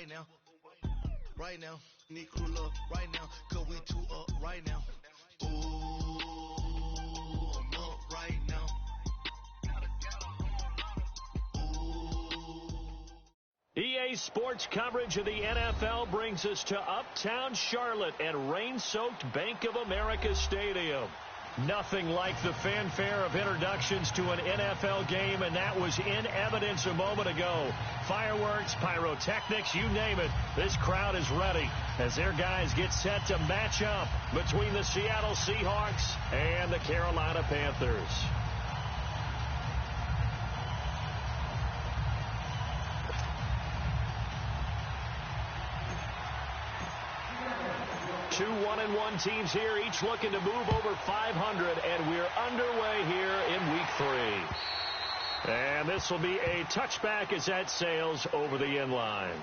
right now. Right now, need crew love right now, cause we two up right now. Ooh, I'm up right now. EA Sports coverage of the NFL brings us to Uptown Charlotte and rain-soaked Bank of America Stadium. Nothing like the fanfare of introductions to an NFL game, and that was in evidence a moment ago. Fireworks, pyrotechnics, you name it. This crowd is ready as their guys get set to match up between the Seattle Seahawks and the Carolina Panthers. Two 1-1 teams here, each looking to move over 500, and we're underway here in week 3. And this will be a touchback as that sails over the end line.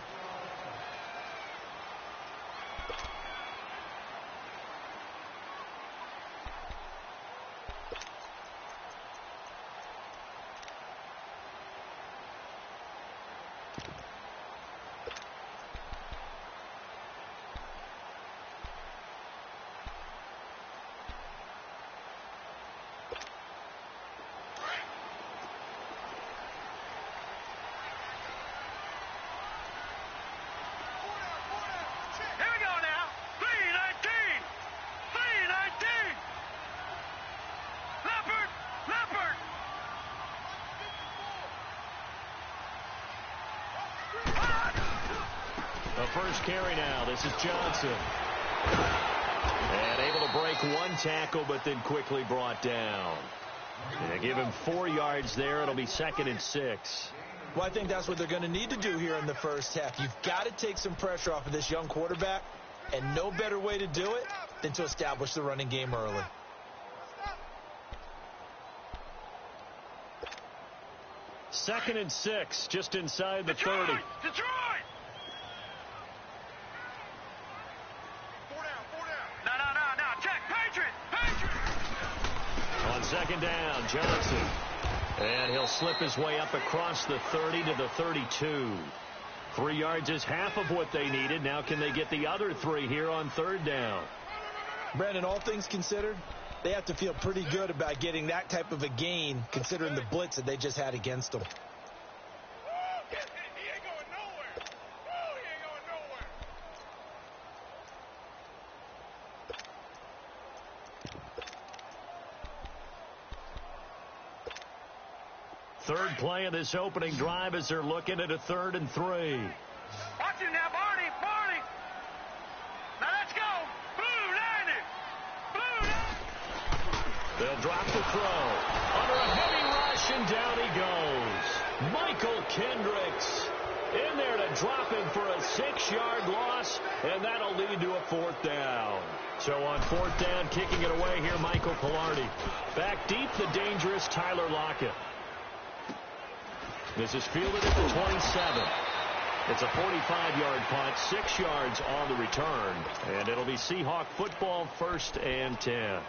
First carry now. This is Johnson. And able to break one tackle, but then quickly brought down. And give him 4 yards there. It'll be 2nd and 6. Well, I think that's what they're going to need to do here in the first half. You've got to take some pressure off of this young quarterback, and no better way to do it than to establish the running game early. Second and 6, just inside the 30. Detroit! On second down, Johnson. And he'll slip his way up across the 30 to the 32. 3 yards is half of what they needed. Now can they get the other 3 here on third down? Brandon, all things considered, they have to feel pretty good about getting that type of a gain considering the blitz that they just had against them. Third play of this opening drive as they're looking at a 3rd and 3. Watch him now, Barney. Now let's go. Blue 90. They'll drop the throw. Under a heavy rush, and down he goes. Michael Kendricks in there to drop him for a 6-yard loss, and that'll lead to a 4th down. So on 4th down, kicking it away here, Michael Pilardi. Back deep, the dangerous Tyler Lockett. This is fielded at the 27. It's a 45-yard punt, 6 yards on the return, and it'll be Seahawk football, 1st and 10.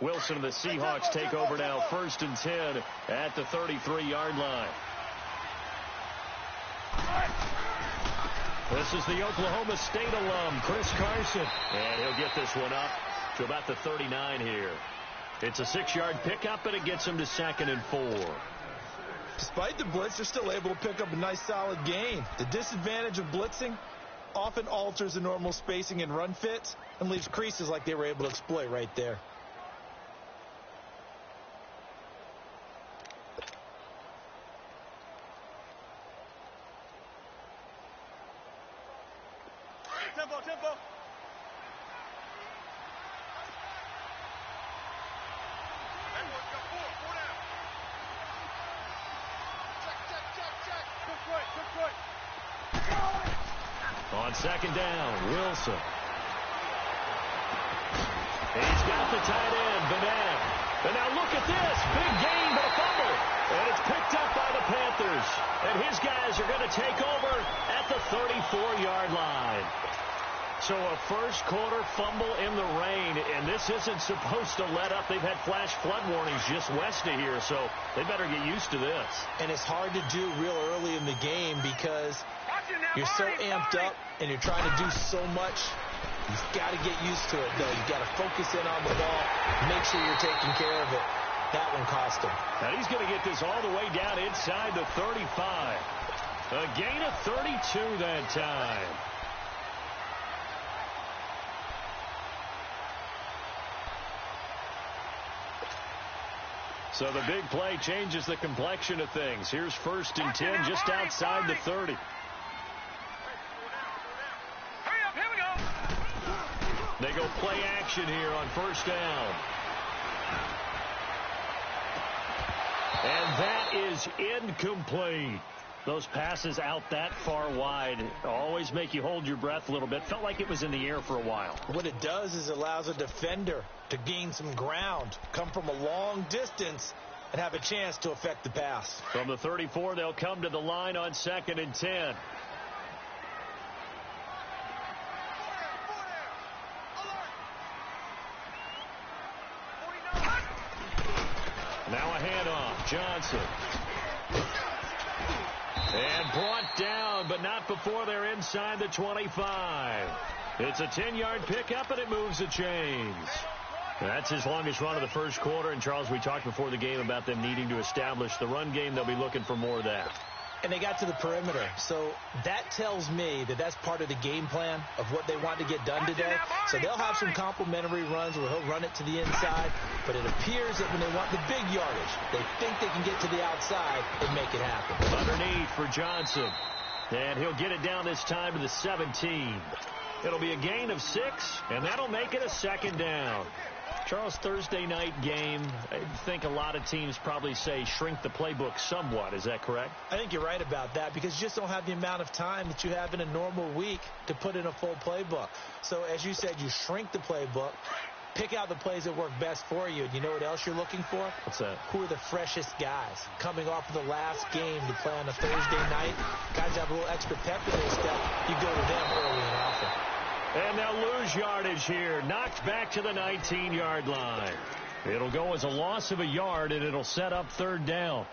Wilson and the Seahawks take over now, 1st and 10 at the 33-yard line. This is the Oklahoma State alum, Chris Carson. And he'll get this one up to about the 39 here. It's a 6-yard pickup, and it gets him to 2nd and 4. Despite the blitz, they're still able to pick up a nice solid gain. The disadvantage of blitzing often alters the normal spacing and run fits and leaves creases like they were able to exploit right there. Tempo. On second down, Wilson. He's got the tight end, Bennett. And now look at this. Big gain, but a fumble. And it's picked up by the Panthers. And his guys are going to take over at the 34-yard line. So a first-quarter fumble in the rain, and this isn't supposed to let up. They've had flash flood warnings just west of here, so they better get used to this. And it's hard to do real early in the game because you're so amped up and you're trying to do so much. You've got to get used to it, though. You've got to focus in on the ball, make sure you're taking care of it. That one cost him. Now he's going to get this all the way down inside the 35. A gain of 32 that time. So the big play changes the complexion of things. Here's 1st and 10 just outside the 30. They go play action here on 1st down. And that is incomplete. Those passes out that far wide always make you hold your breath a little bit. Felt like it was in the air for a while. What it does is allows a defender to gain some ground, come from a long distance, and have a chance to affect the pass. From the 34, they'll come to the line on 2nd and 10. Now a handoff. Johnson. And brought down, but not before they're inside the 25. It's a 10-yard pickup, and it moves the chains. That's his longest run of the first quarter. And, Charles, we talked before the game about them needing to establish the run game. They'll be looking for more of that. And they got to the perimeter. So that tells me that that's part of the game plan of what they want to get done today. So they'll have some complementary runs where he'll run it to the inside. But it appears that when they want the big yardage, they think they can get to the outside and make it happen. Underneath for Johnson. And he'll get it down this time to the 17. It'll be a gain of 6, and that'll make it a 2nd down. Charles, Thursday night game, I think a lot of teams probably say shrink the playbook somewhat. Is that correct? I think you're right about that because you just don't have the amount of time that you have in a normal week to put in a full playbook. So, as you said, you shrink the playbook, pick out the plays that work best for you. And you know what else you're looking for? What's that? Who are the freshest guys coming off of the last game to play on a Thursday night? Guys have a little extra pep in their step. You go to them early and often. And they'll lose yardage here. Knocked back to the 19-yard line. It'll go as a loss of a yard, and it'll set up 3rd down.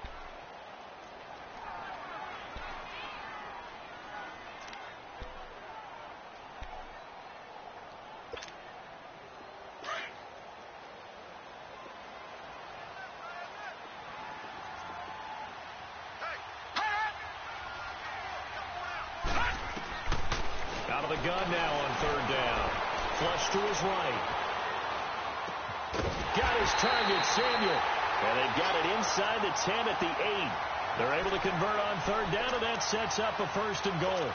Out of the gun now on 3rd down. Flush to his right. Got his target, Samuel. And they've got it inside the 10 at the 8. They're able to convert on 3rd down, and that sets up a 1st and goal.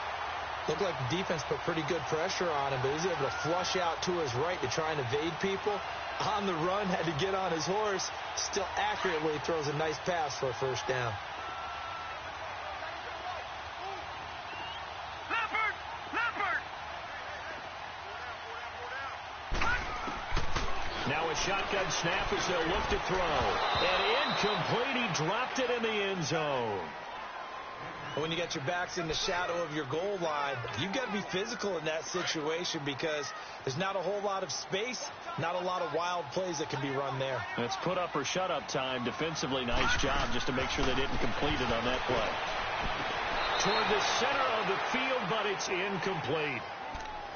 Looked like the defense put pretty good pressure on him, but he was able to flush out to his right to try and evade people. On the run, had to get on his horse. Still accurately throws a nice pass for a 1st down. Now a shotgun snap as they'll look to throw. And incomplete. He dropped it in the end zone. When you got your backs in the shadow of your goal line, you've got to be physical in that situation because there's not a whole lot of space, not a lot of wild plays that can be run there. It's put up or shut up time. Defensively, nice job just to make sure they didn't complete it on that play. Toward the center of the field, but it's incomplete.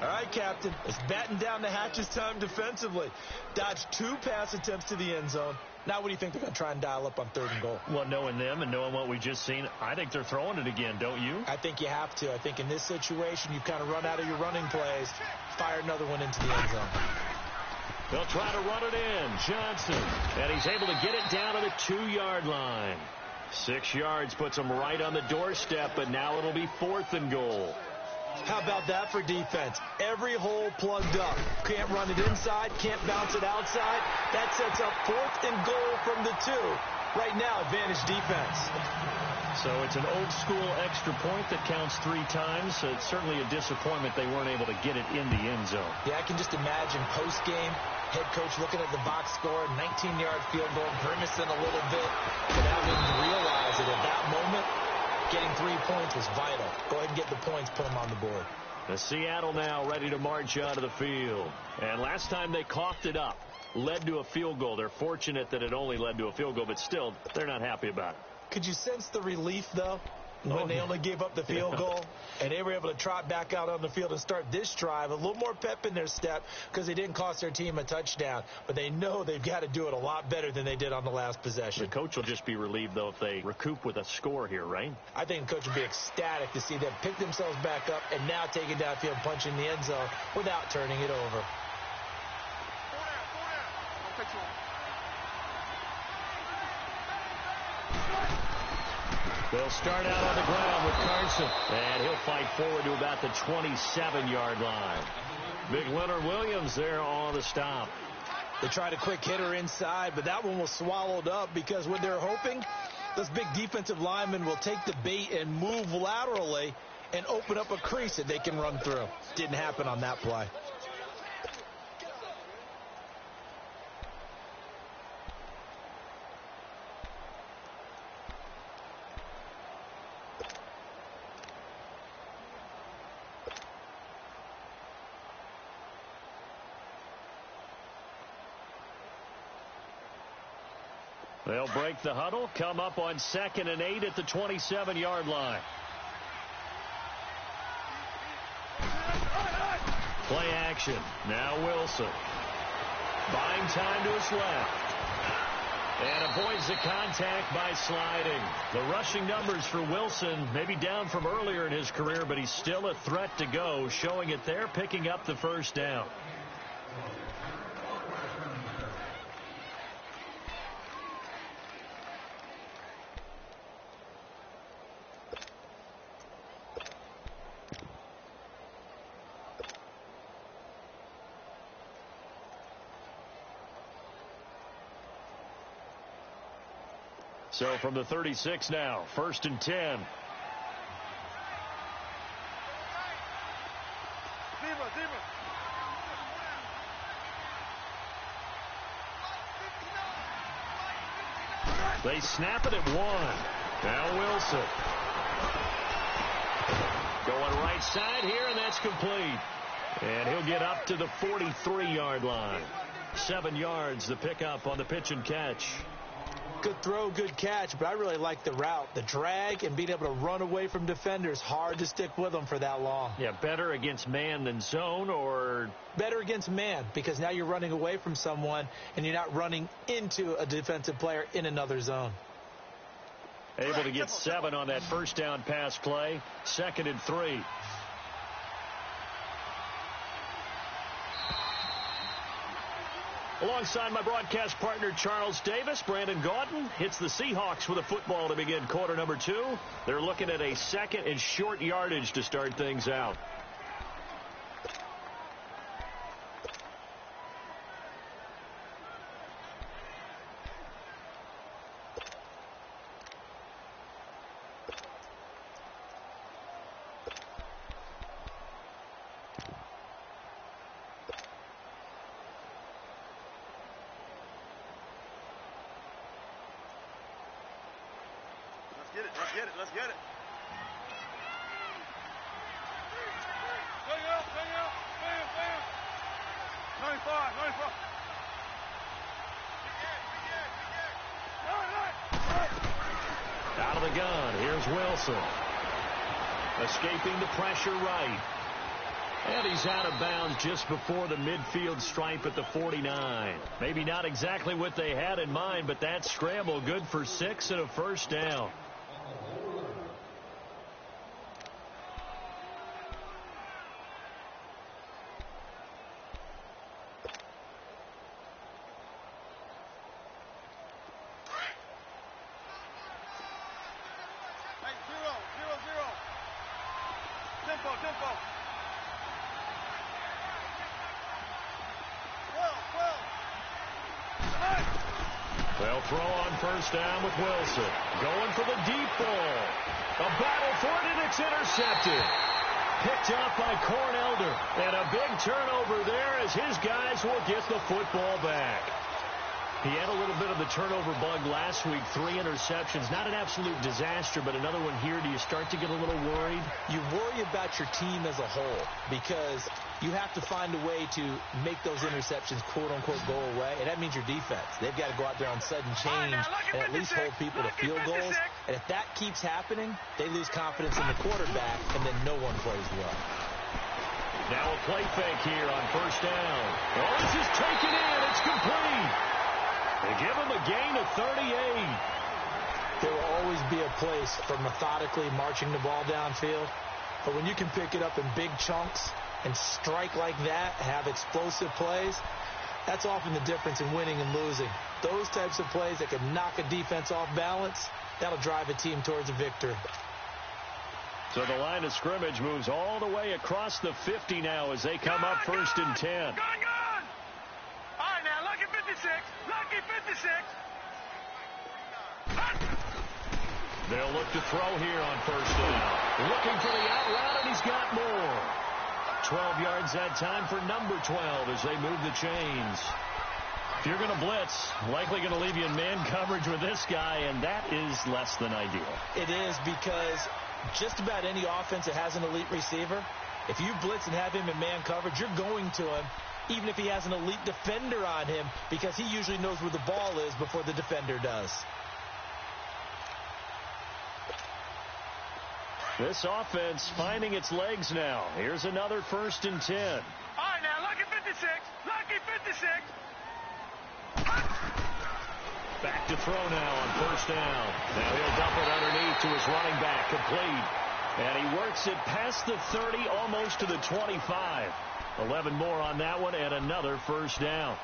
All right, Captain, it's batten down the hatches time defensively. Dodged 2 pass attempts to the end zone. Now what do you think they're going to try and dial up on 3rd and goal? Well, knowing them and knowing what we just seen, I think they're throwing it again, don't you? I think you have to. I think in this situation, you've kind of run out of your running plays. Fire another one into the end zone. They'll try to run it in. Johnson. And he's able to get it down to the 2-yard line. 6 yards puts him right on the doorstep, but now it'll be 4th and goal. How about that for defense? Every hole plugged up. Can't run it inside, can't bounce it outside. That sets up 4th and goal from the 2. Right now, advantage defense. So it's an old-school extra point that counts 3 times. So it's certainly a disappointment they weren't able to get it in the end zone. Yeah, I can just imagine post-game, head coach looking at the box score, 19-yard field goal, grimacing a little bit, but having to realize that at that moment, getting 3 points was vital. Go ahead and get the points, put them on the board. The Seattle now ready to march onto the field. And last time they coughed it up, led to a field goal. They're fortunate that it only led to a field goal, but still, they're not happy about it. Could you sense the relief, though, when they only gave up the field goal and they were able to trot back out on the field and start this drive? A little more pep in their step because they didn't cost their team a touchdown, but they know they've got to do it a lot better than they did on the last possession. The coach will just be relieved, though, if they recoup with a score here, right? I think the coach will be ecstatic to see them pick themselves back up and now take it downfield, punch in the end zone without turning it over. They'll start out on the ground with Carson, and he'll fight forward to about the 27-yard line. Big Leonard Williams there on the stop. They tried a quick hitter inside, but that one was swallowed up because what they're hoping, those big defensive linemen will take the bait and move laterally and open up a crease that they can run through. Didn't happen on that play. They'll break the huddle, come up on 2nd and 8 at the 27-yard line. Play action. Now Wilson. Buying time to his left. And avoids the contact by sliding. The rushing numbers for Wilson maybe down from earlier in his career, but he's still a threat to go, showing it there, picking up the first down. So from the 36 now, 1st and 10. They snap it at 1. Now Wilson. Going right side here, and that's complete. And he'll get up to the 43-yard line. 7 yards, the pickup on the pitch and catch. Good throw, good catch, but I really like the route. The drag and being able to run away from defenders. Hard to stick with them for that long. Yeah, better against man than zone, or? Better against man, because now you're running away from someone and you're not running into a defensive player in another zone. Able to get 7 on that first down pass play. 2nd and 3. Alongside my broadcast partner, Charles Davis, Brandon Gaudin hits the Seahawks with a football to begin quarter number 2. They're looking at a 2nd and short yardage to start things out. Let's get it. Bam. 95. Out of the gun, here's Wilson. Escaping the pressure right. And he's out of bounds just before the midfield stripe at the 49. Maybe not exactly what they had in mind, but that scramble good for 6 and a first down. Tempo. They'll throw on first down with Wilson. Going for the deep ball. A battle for it, and it's intercepted. Picked up by Cornelder. And a big turnover there as his guys will get the football back. He had a little bit of the turnover bug last week. 3 interceptions. Not an absolute disaster, but another one here. Do you start to get a little worried? You worry about your team as a whole because you have to find a way to make those interceptions, quote-unquote, go away. And that means your defense. They've got to go out there on sudden change and at least hold people to field goals. And if that keeps happening, they lose confidence in the quarterback, and then no one plays well. Now a play fake here on first down. Oh, this is taken in. It's complete. They give him a gain of 38. There will always be a place for methodically marching the ball downfield. But when you can pick it up in big chunks and strike like that, have explosive plays, that's often the difference in winning and losing. Those types of plays that can knock a defense off balance, that'll drive a team towards a victory. So the line of scrimmage moves all the way across the 50 now as they come up first and 10. Gone! All right, now, lucky 56. Lucky 56. They'll look to throw here on first down. Looking for the out route, and he's got more. 12 yards that time for number 12 as they move the chains. If you're going to blitz, likely going to leave you in man coverage with this guy, and that is less than ideal. It is because just about any offense that has an elite receiver, if you blitz and have him in man coverage, you're going to him, even if he has an elite defender on him, because he usually knows where the ball is before the defender does. This offense finding its legs now. Here's another first and 10. All right, now, lucky 56. Lucky 56. Back to throw now on first down. Now he'll dump it underneath to his running back, complete. And he works it past the 30, almost to the 25. 11 more on that one, and another first down.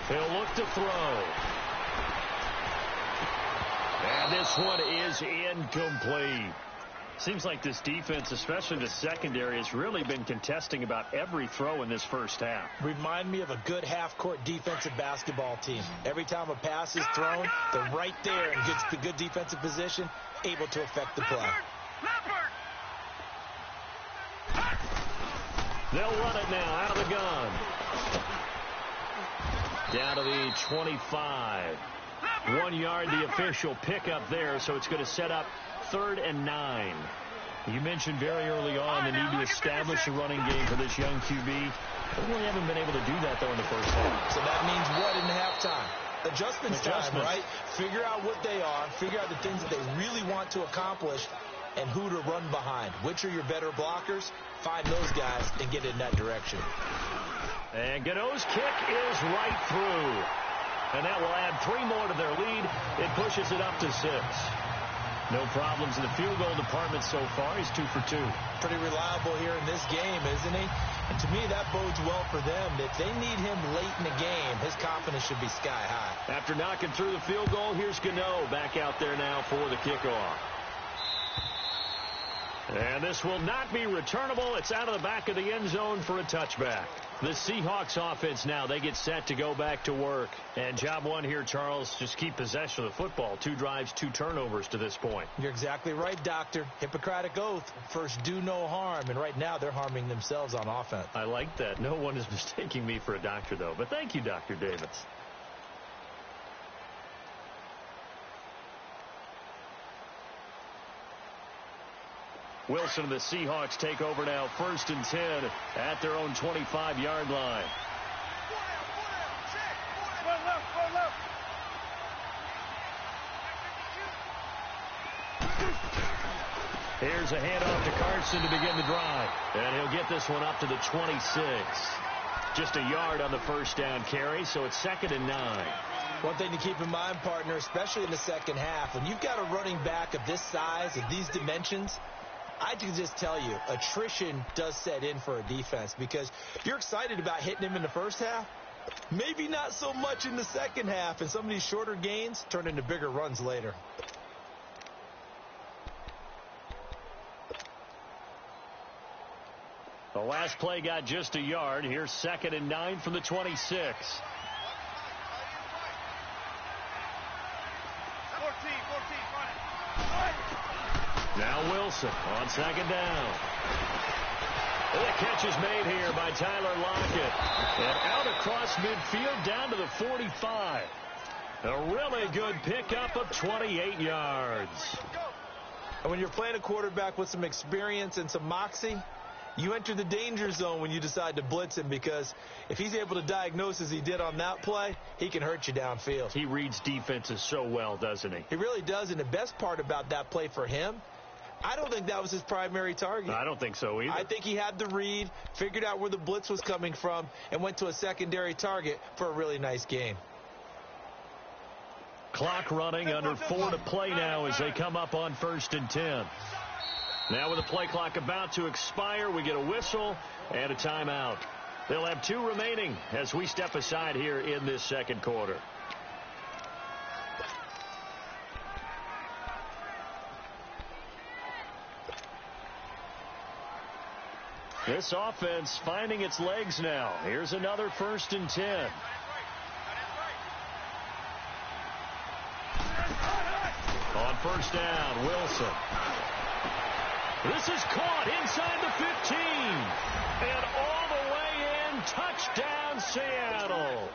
He'll look to throw. And this one is incomplete. Seems like this defense, especially the secondary, has really been contesting about every throw in this first half. Remind me of a good half-court defensive basketball team. Every time a pass is thrown, they're right there in good defensive position, able to affect the play. They'll run it now out of the gun. Down to the 25. 1 yard, the official pickup there, so it's going to set up 3rd and 9. You mentioned very early on the need to establish a running game for this young QB. They really haven't been able to do that, though, in the first half. So that means what in the halftime? Adjustments time, right? Figure out what they are, figure out the things that they really want to accomplish, and who to run behind. Which are your better blockers? Find those guys and get in that direction. And Gano's kick is right through. And that will add 3 more to their lead. It pushes it up to 6. No problems in the field goal department so far. He's 2 for 2. Pretty reliable here in this game, isn't he? And to me, that bodes well for them. If they need him late in the game, his confidence should be sky high. After knocking through the field goal, here's Gano back out there now for the kickoff. And this will not be returnable. It's out of the back of the end zone for a touchback. The Seahawks offense now, they get set to go back to work. And job one here, Charles, just keep possession of the football. 2 drives, 2 turnovers to this point. You're exactly right, Doctor. Hippocratic oath. First, do no harm. And right now, they're harming themselves on offense. I like that. No one is mistaking me for a doctor, though. But thank you, Dr. Davis. Wilson and the Seahawks take over now, 1st and 10 at their own 25-yard line. Here's a handoff to Carson to begin the drive. And he'll get this one up to the 26. Just a yard on the first down carry, so it's 2nd and 9. One thing to keep in mind, partner, especially in the second half, when you've got a running back of this size, of these dimensions, I can just tell you, attrition does set in for a defense because you're excited about hitting him in the first half. Maybe not so much in the second half, and some of these shorter gains turn into bigger runs later. The last play got just a yard. Here's 2nd and 9 from the 26. 14, Now Wilson on 2nd down. The catch is made here by Tyler Lockett. And out across midfield down to the 45. A really good pickup of 28 yards. And when you're playing a quarterback with some experience and some moxie, you enter the danger zone when you decide to blitz him, because if he's able to diagnose as he did on that play, he can hurt you downfield. He reads defenses so well, doesn't he? He really does, and the best part about that play for him, I don't think that was his primary target. I don't think so either. I think he had the read, figured out where the blitz was coming from, and went to a secondary target for a really nice game. Clock running, under 4 to play now as they come up on 1st and 10. Now with the play clock about to expire, we get a whistle and a timeout. They'll have 2 remaining as we step aside here in this second quarter. This offense finding its legs now. Here's another 1st and 10. On 1st down, Wilson. This is caught inside the 15. And all the way in, touchdown Seattle.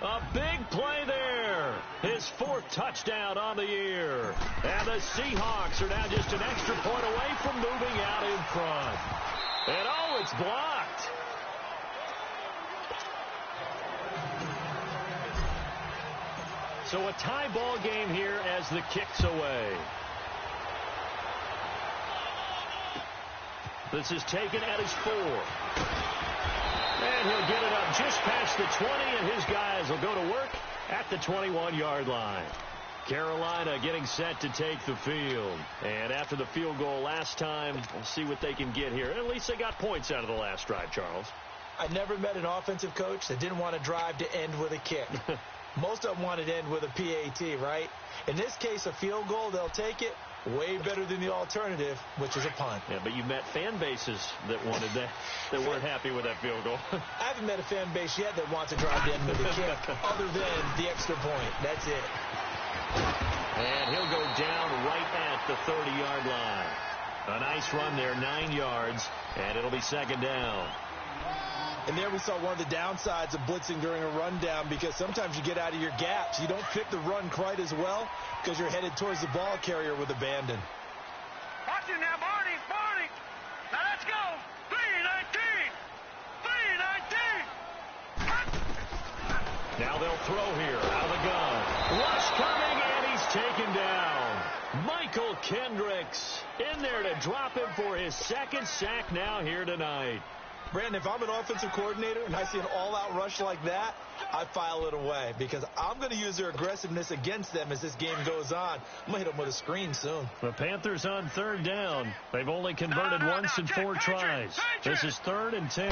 A big play there. His 4th touchdown on the year. And the Seahawks are now just an extra point away from moving out in front. And oh, it's blocked. So a tie ball game here as the kick's away. This is taken at his 4. And he'll get it up just past the 20, and his guys will go to work at the 21-yard line. Carolina getting set to take the field. And after the field goal last time, we'll see what they can get here. At least they got points out of the last drive, Charles. I never met an offensive coach that didn't want to drive to end with a kick. Most of them wanted to end with a PAT, right? In this case, a field goal, they'll take it. Way better than the alternative, which is a punt. Yeah, but you met fan bases that wanted that, that weren't happy with that field goal. I haven't met a fan base yet that wants to drive to end with a kick, other than the extra point. That's it. And he'll go down right at the 30-yard line. A nice run there, 9 yards, and it'll be 2nd down. And there we saw one of the downsides of blitzing during a rundown, because sometimes you get out of your gaps. You don't fit the run quite as well because you're headed towards the ball carrier with abandon. Watch it now, Barney. Now let's go. 3-19. Now they'll throw here out of the gun. Rush coming, and he's taken down. Michael Kendricks in there to drop him for his 2nd sack now here tonight. Brandon, if I'm an offensive coordinator and I see an all-out rush like that, I file it away, because I'm going to use their aggressiveness against them as this game goes on. I'm going to hit them with a screen soon. The Panthers on 3rd down. They've only converted once in 4 tries. This is 3rd and 10.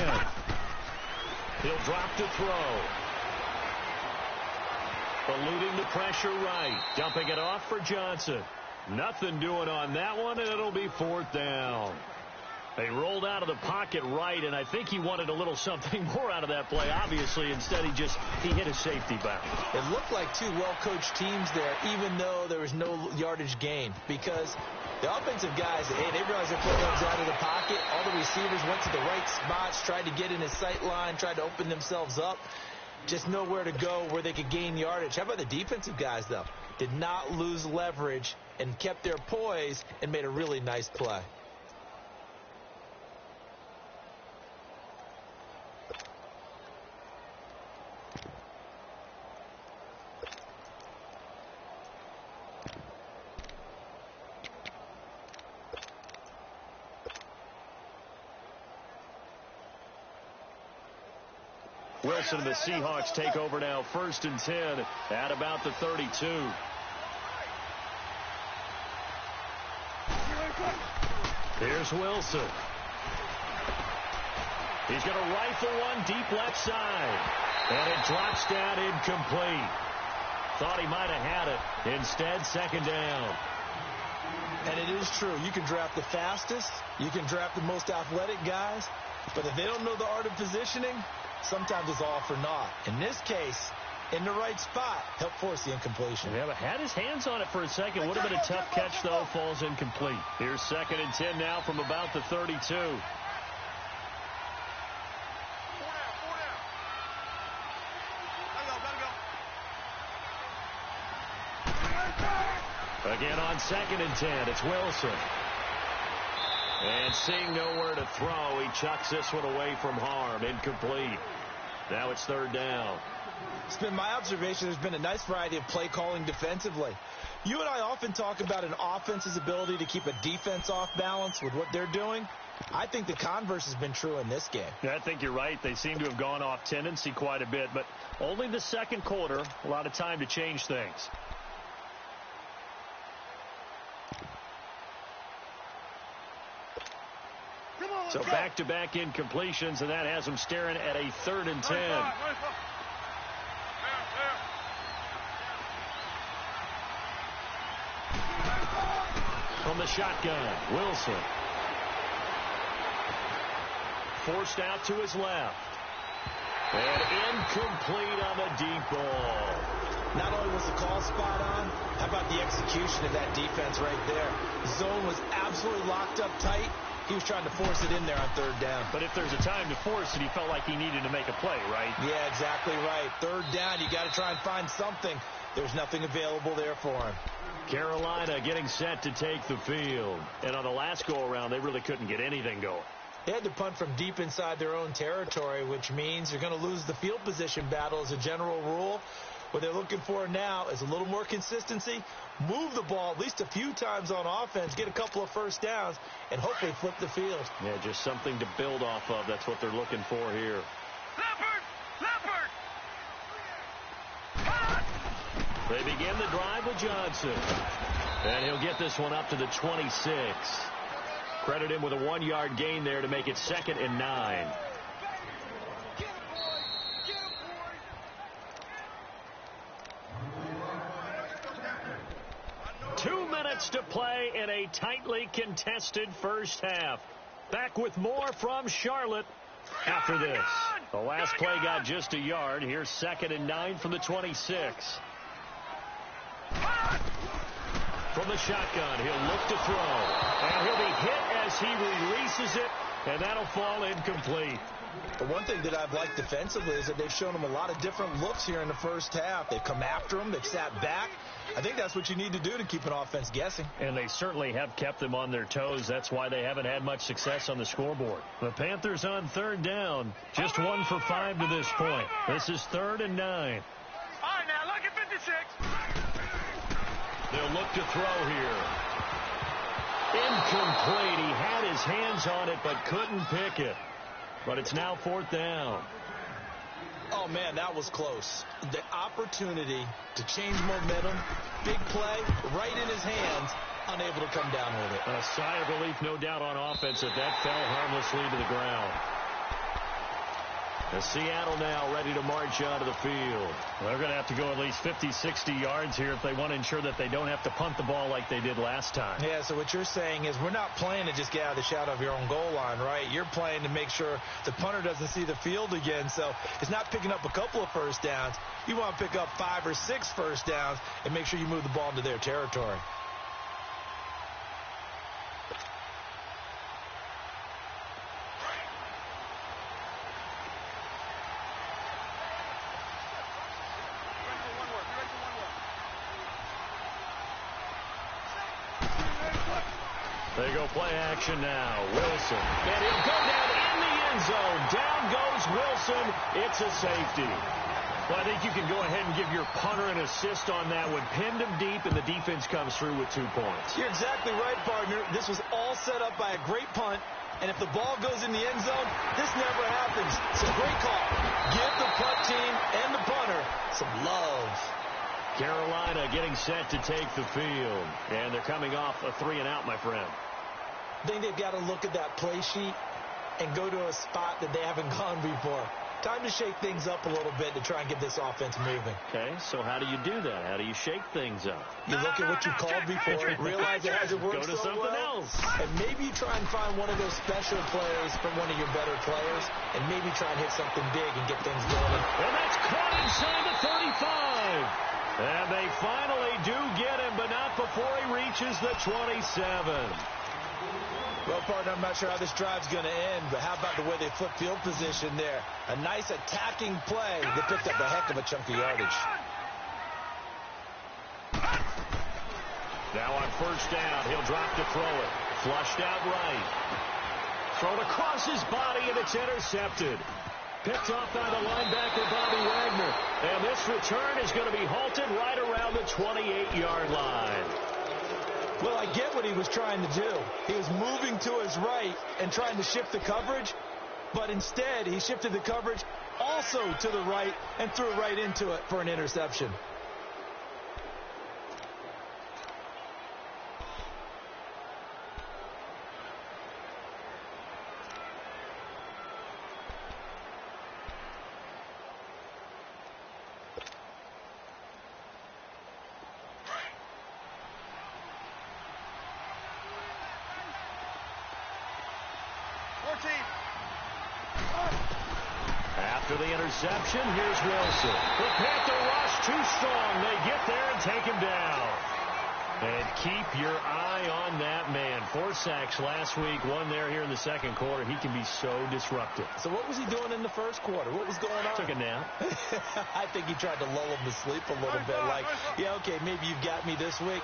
He'll drop to throw. Eluding the pressure right. Dumping it off for Johnson. Nothing doing on that one, and it'll be 4th down. They rolled out of the pocket right, and I think he wanted a little something more out of that play. Obviously, instead he hit a safety back. It looked like 2 well-coached teams there, even though there was no yardage gain, because the offensive guys, hey, they realized their programs out of the pocket. All the receivers went to the right spots, tried to get in his sight line, tried to open themselves up. Just nowhere to go where they could gain yardage. How about the defensive guys, though? Did not lose leverage and kept their poise and made a really nice play. Wilson and the Seahawks take over now, 1st and 10 at about the 32. Here's Wilson. He's going to rifle one deep left side. And it drops down incomplete. Thought he might have had it. Instead, 2nd down. And it is true. You can draft the fastest. You can draft the most athletic guys. But if they don't know the art of positioning, sometimes it's all for naught. In this case, in the right spot, help force the incompletion. Yeah, but had his hands on it for a second. Would have been a tough catch, though. Falls incomplete. Here's 2nd and 10 now from about the 32. Again on 2nd and 10, it's Wilson. And seeing nowhere to throw, he chucks this one away from harm. Incomplete. Now it's 3rd down. It's been my observation there's been a nice variety of play calling defensively. You and I often talk about an offense's ability to keep a defense off balance with what they're doing. I think the converse has been true in this game. Yeah, I think you're right. They seem to have gone off tendency quite a bit, but only the 2nd quarter, a lot of time to change things. So back-to-back incompletions, and that has them staring at a 3rd and 10. From the shotgun, Wilson. Forced out to his left. And incomplete on the deep ball. Not only was the call spot on, how about the execution of that defense right there? The zone was absolutely locked up tight. He was trying to force it in there on 3rd down. But if there's a time to force it, he felt like he needed to make a play, right? Yeah, exactly right. 3rd down, you got to try and find something. There's nothing available there for him. Carolina getting set to take the field. And on the last go-around, they really couldn't get anything going. They had to punt from deep inside their own territory, which means you're going to lose the field position battle as a general rule. What they're looking for now is a little more consistency, move the ball at least a few times on offense, get a couple of 1st downs, and hopefully flip the field. Yeah, just something to build off of. That's what they're looking for here. Leopard! They begin the drive with Johnson. And he'll get this one up to the 26. Credit him with a 1-yard gain there to make it 2nd and 9. 2 minutes to play in a tightly contested first half. Back with more from Charlotte after this. The last play got just a yard. Here's 2nd and 9 from the 26. From the shotgun, he'll look to throw. And he'll be hit as he releases it, and that'll fall incomplete. The one thing that I've liked defensively is that they've shown him a lot of different looks here in the first half. They've come after him. They've sat back. I think that's what you need to do to keep an offense guessing. And they certainly have kept them on their toes. That's why they haven't had much success on the scoreboard. The Panthers on 3rd down. Just 1 for 5 to this point. This is 3rd and 9. All right, now look at 56. They'll look to throw here. Incomplete. He had his hands on it but couldn't pick it. But it's now 4th down. Oh, man, that was close. The opportunity to change momentum, big play, right in his hands, unable to come down with it. A sigh of relief, no doubt, on offense if that fell harmlessly to the ground. As Seattle now ready to march onto the field. They're going to have to go at least 50, 60 yards here if they want to ensure that they don't have to punt the ball like they did last time. Yeah, so what you're saying is we're not playing to just get out of the shadow of your own goal line, right? You're playing to make sure the punter doesn't see the field again. So it's not picking up a couple of 1st downs. You want to pick up 5 or 6 1st downs and make sure you move the ball into their territory. They go play action now. Wilson. And he'll go down in the end zone. Down goes Wilson. It's a safety. Well, I think you can go ahead and give your punter an assist on that one. Pinned him deep, and the defense comes through with 2 points. You're exactly right, partner. This was all set up by a great punt. And if the ball goes in the end zone, this never happens. So great call. Give the punt team and the punter some love. Carolina getting set to take the field. And they're coming off a 3-and-out, my friend. I think they've got to look at that play sheet and go to a spot that they haven't gone before. Time to shake things up a little bit to try and get this offense moving. Okay, so how do you do that? How do you shake things up? You look at what you called before, realize it hasn't worked Go to something else. and maybe you try and find one of those special plays from one of your better players, and maybe try and hit something big and get things going. And that's caught inside the 35. And they finally do get him, but not before he reaches the 27. Well, partner, I'm not sure how this drive's going to end, but how about the way they flip field position there? A nice attacking play that picked up a heck of a chunk of yardage. Now on first down, he'll drop to throw it. Flushed out right. Thrown across his body, and it's intercepted. Picked off by the linebacker, Bobby Wagner. And this return is going to be halted right around the 28-yard line. Well, I get what he was trying to do. He was moving to his right and trying to shift the coverage, but instead he shifted the coverage also to the right and threw right into it for an interception. After the interception, here's Wilson. The Panther rush too strong. They get there and take him down. And keep your eye on that man. 4 sacks last week, 1 there here in the second quarter. He can be so disruptive. So what was he doing in the first quarter? What was going on? Took a nap. I think he tried to lull him to sleep a little bit. Like, yeah, okay, maybe you've got me this week.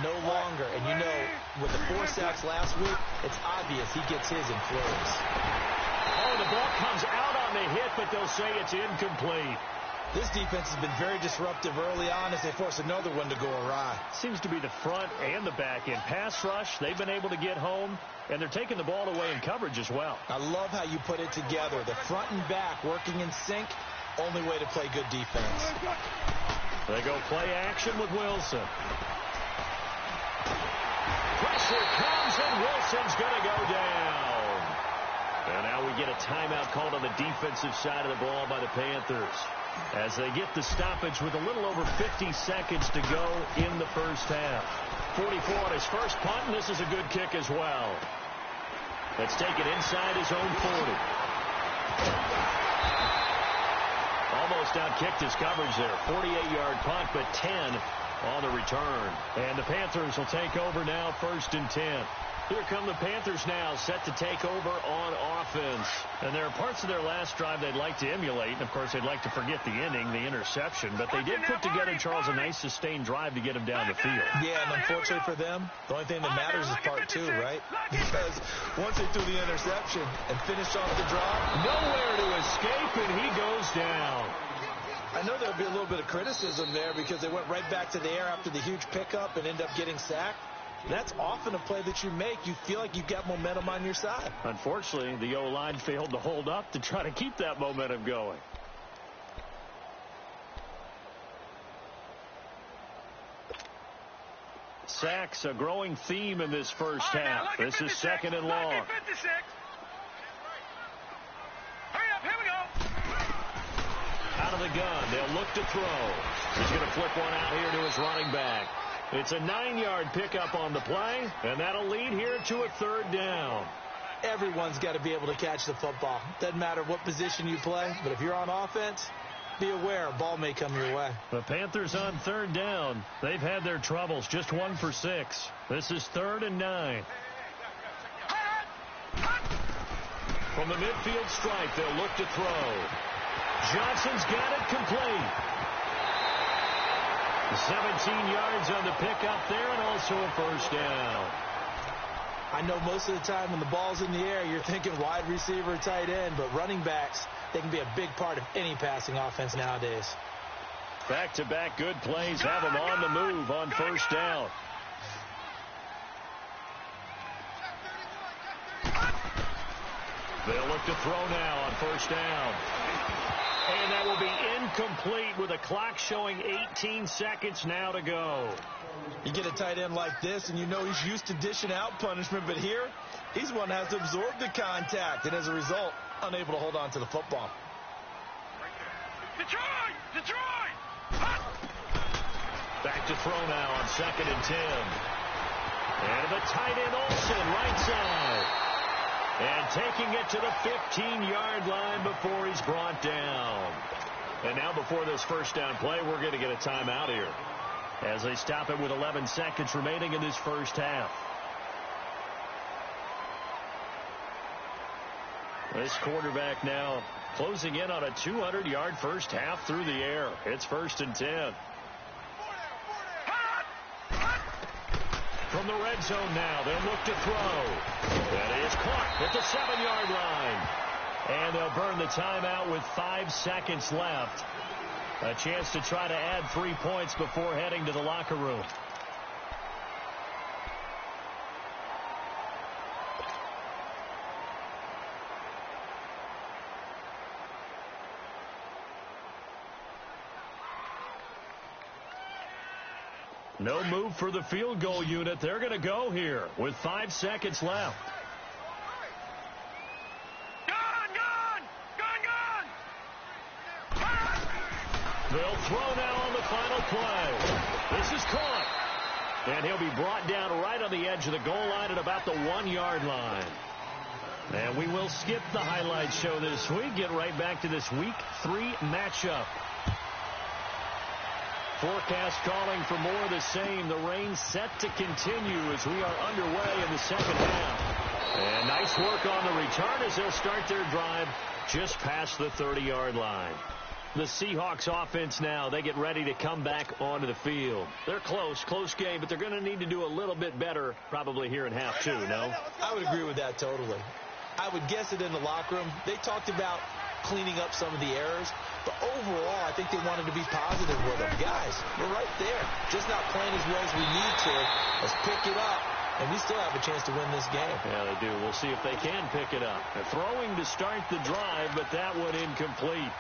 No longer. And you know, with the 4 sacks last week, it's obvious he gets his in flurries. Oh, the ball comes out on the hit, but they'll say it's incomplete. This defense has been very disruptive early on as they force another one to go awry. Seems to be the front and the back end. Pass rush, they've been able to get home, and they're taking the ball away in coverage as well. I love how you put it together. The front and back working in sync, only way to play good defense. They go play action with Wilson. Pressure comes, and Wilson's going to go down. And now we get a timeout called on the defensive side of the ball by the Panthers as they get the stoppage with a little over 50 seconds to go in the first half. 44 on his first punt, and this is a good kick as well. Let's take it inside his own 40. Almost outkicked his coverage there. 48-yard punt, but 10 on the return. And the Panthers will take over now, 1st and 10. Here come the Panthers now, set to take over on offense. And there are parts of their last drive they'd like to emulate. And, of course, they'd like to forget the inning, the interception. But they did put together, Charles, a nice sustained drive to get him down the field. Yeah, and unfortunately for them, the only thing that matters is part 2, right? Because once they threw the interception and finished off the drive, nowhere to escape, and he goes down. I know there'll be a little bit of criticism there because they went right back to the air after the huge pickup and end up getting sacked. That's often a play that you make. You feel like you've got momentum on your side. Unfortunately, the O-line failed to hold up to try to keep that momentum going. Sacks, a growing theme in this first half. This is 2nd and long. Hurry up, here we go. Out of the gun, they'll look to throw. He's going to flip one out here to his running back. It's a 9-yard pickup on the play, and that'll lead here to a 3rd down. Everyone's got to be able to catch the football. Doesn't matter what position you play, but if you're on offense, be aware a ball may come your way. The Panthers on 3rd down. They've had their troubles, just 1 for 6. This is 3rd and 9. From the midfield stripe, they'll look to throw. Johnson's got it complete. 17 yards on the pickup there, and also a 1st down. I know most of the time when the ball's in the air, you're thinking wide receiver, tight end, but running backs, they can be a big part of any passing offense nowadays. Back-to-back good plays have them on the move on 1st down. They'll look to throw now on 1st down. And that will be incomplete with a clock showing 18 seconds now to go. You get a tight end like this, and you know he's used to dishing out punishment, but here, he's one that has to absorb the contact, and as a result, unable to hold on to the football. Detroit! Detroit! Back to throw now on 2nd and 10. And the tight end Olsen, right side. And taking it to the 15-yard line before he's brought down. And now before this first down play, we're going to get a timeout here, as they stop it with 11 seconds remaining in this first half. This quarterback now closing in on a 200-yard first half through the air. It's 1st and 10. From the red zone now, they'll look to throw. That is caught at the 7-yard line. And they'll burn the timeout with 5 seconds left. A chance to try to add 3 points before heading to the locker room. No move for the field goal unit. They're going to go here with 5 seconds left. They'll throw now on the final play. This is caught. And he'll be brought down right on the edge of the goal line at about the 1-yard line. And we will skip the highlight show this week. Get right back to this Week 3 matchup. Forecast calling for more of the same. The rain set to continue as we are underway in the second half. And nice work on the return as they'll start their drive just past the 30-yard line. The Seahawks offense now, they get ready to come back onto the field. They're close game, but they're going to need to do a little bit better probably here in half 2, no? I would agree with that totally. I would guess it in the locker room. They talked about cleaning up some of the errors, but overall, I think they wanted to be positive with them. Guys, we're right there. Just not playing as well as we need to. Let's pick it up, and we still have a chance to win this game. Yeah, they do. We'll see if they can pick it up. They're throwing to start the drive, but that one incomplete.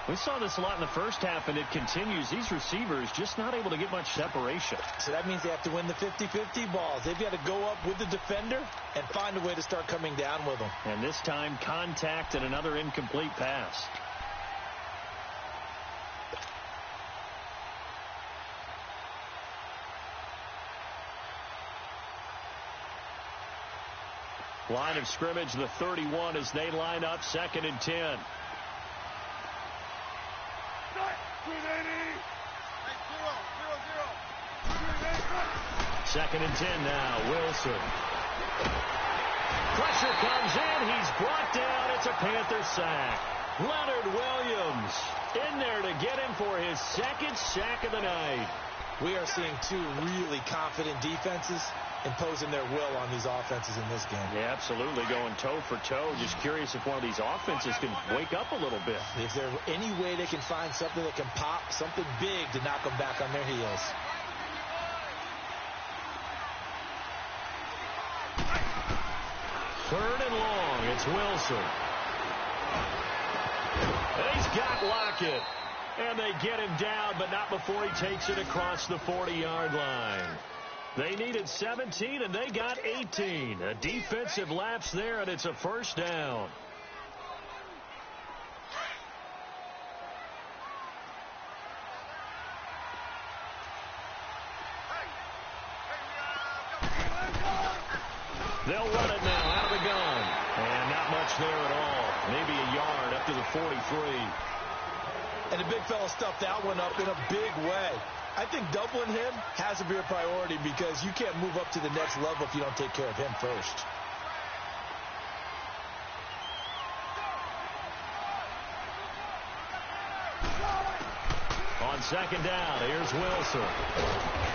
We saw this a lot in the first half, and it continues. These receivers just not able to get much separation. So that means they have to win the 50-50 balls. They've got to go up with the defender and find a way to start coming down with them. And this time, contact and another incomplete pass. Line of scrimmage, the 31, as they line up 2nd and 10. Second and 10 now. Wilson. Pressure comes in. He's brought down. It's a Panther sack. Leonard Williams in there to get him for his 2nd sack of the night. We are seeing 2 really confident defenses imposing their will on these offenses in this game. Yeah, absolutely. Going toe for toe. Just curious if one of these offenses can wake up a little bit. If there's any way they can find something that can pop, something big to knock them back on their heels. Third and long. It's Wilson. And he's got Lockett. And they get him down, but not before he takes it across the 40-yard line. They needed 17, and they got 18. A defensive lapse there, and it's a first down. They'll run it now out of the gun. And not much there at all. Maybe a yard up to the 43. And the big fella stuffed that one up in a big way. I think doubling him has to be a priority because you can't move up to the next level if you don't take care of him first. On 2nd down, here's Wilson.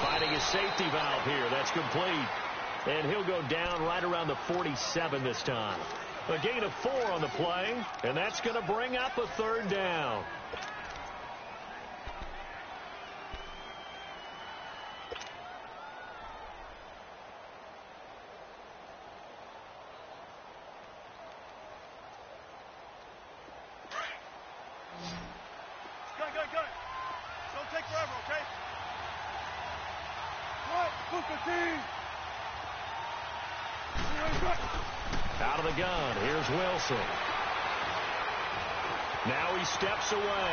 Finding his safety valve here. That's complete. And he'll go down right around the 47 this time. A gain of 4 on the play, and that's going to bring up a 3rd down. Don't take forever, okay? What? Push the team! Out of the gun, here's Wilson. Now he steps away.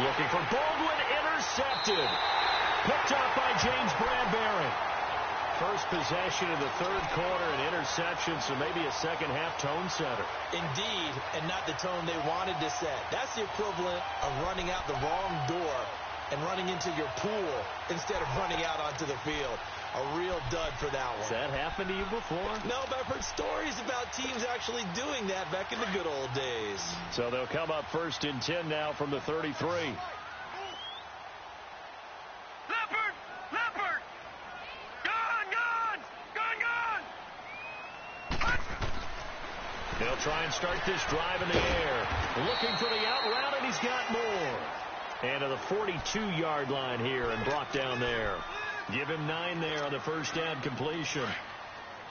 Looking for Baldwin, intercepted. Picked up by James Bradbury. First possession of the third quarter, an interception, so maybe a second-half tone setter. Indeed, and not the tone they wanted to set. That's the equivalent of running out the wrong door and running into your pool instead of running out onto the field. A real dud for that one. Has that happened to you before? No, but I've heard stories about teams actually doing that back in the good old days. So they'll come up 1st and 10 now from the 33. They'll try and start this drive in the air. Looking for the out route, and he's got more. And to the 42-yard line here and brought down there. Give him 9 there on the first down completion.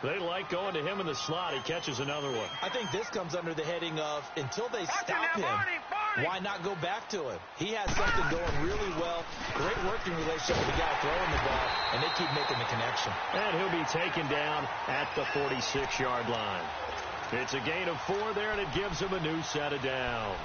They like going to him in the slot. He catches another one. I think this comes under the heading of, until they stop him, why not go back to him? He has something going really well. Great working relationship with the guy throwing the ball, and they keep making the connection. And he'll be taken down at the 46-yard line. It's a gain of 4 there, and it gives him a new set of downs.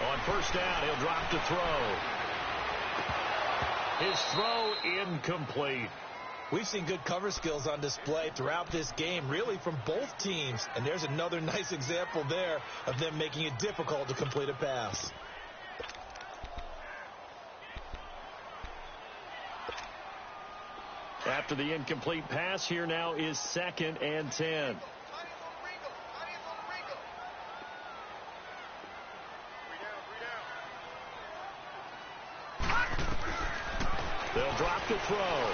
On first down, he'll drop to throw. His throw incomplete. We've seen good cover skills on display throughout this game, really from both teams. And there's another nice example there of them making it difficult to complete a pass. After the incomplete pass, here now is 2nd and 10. They'll drop the throw.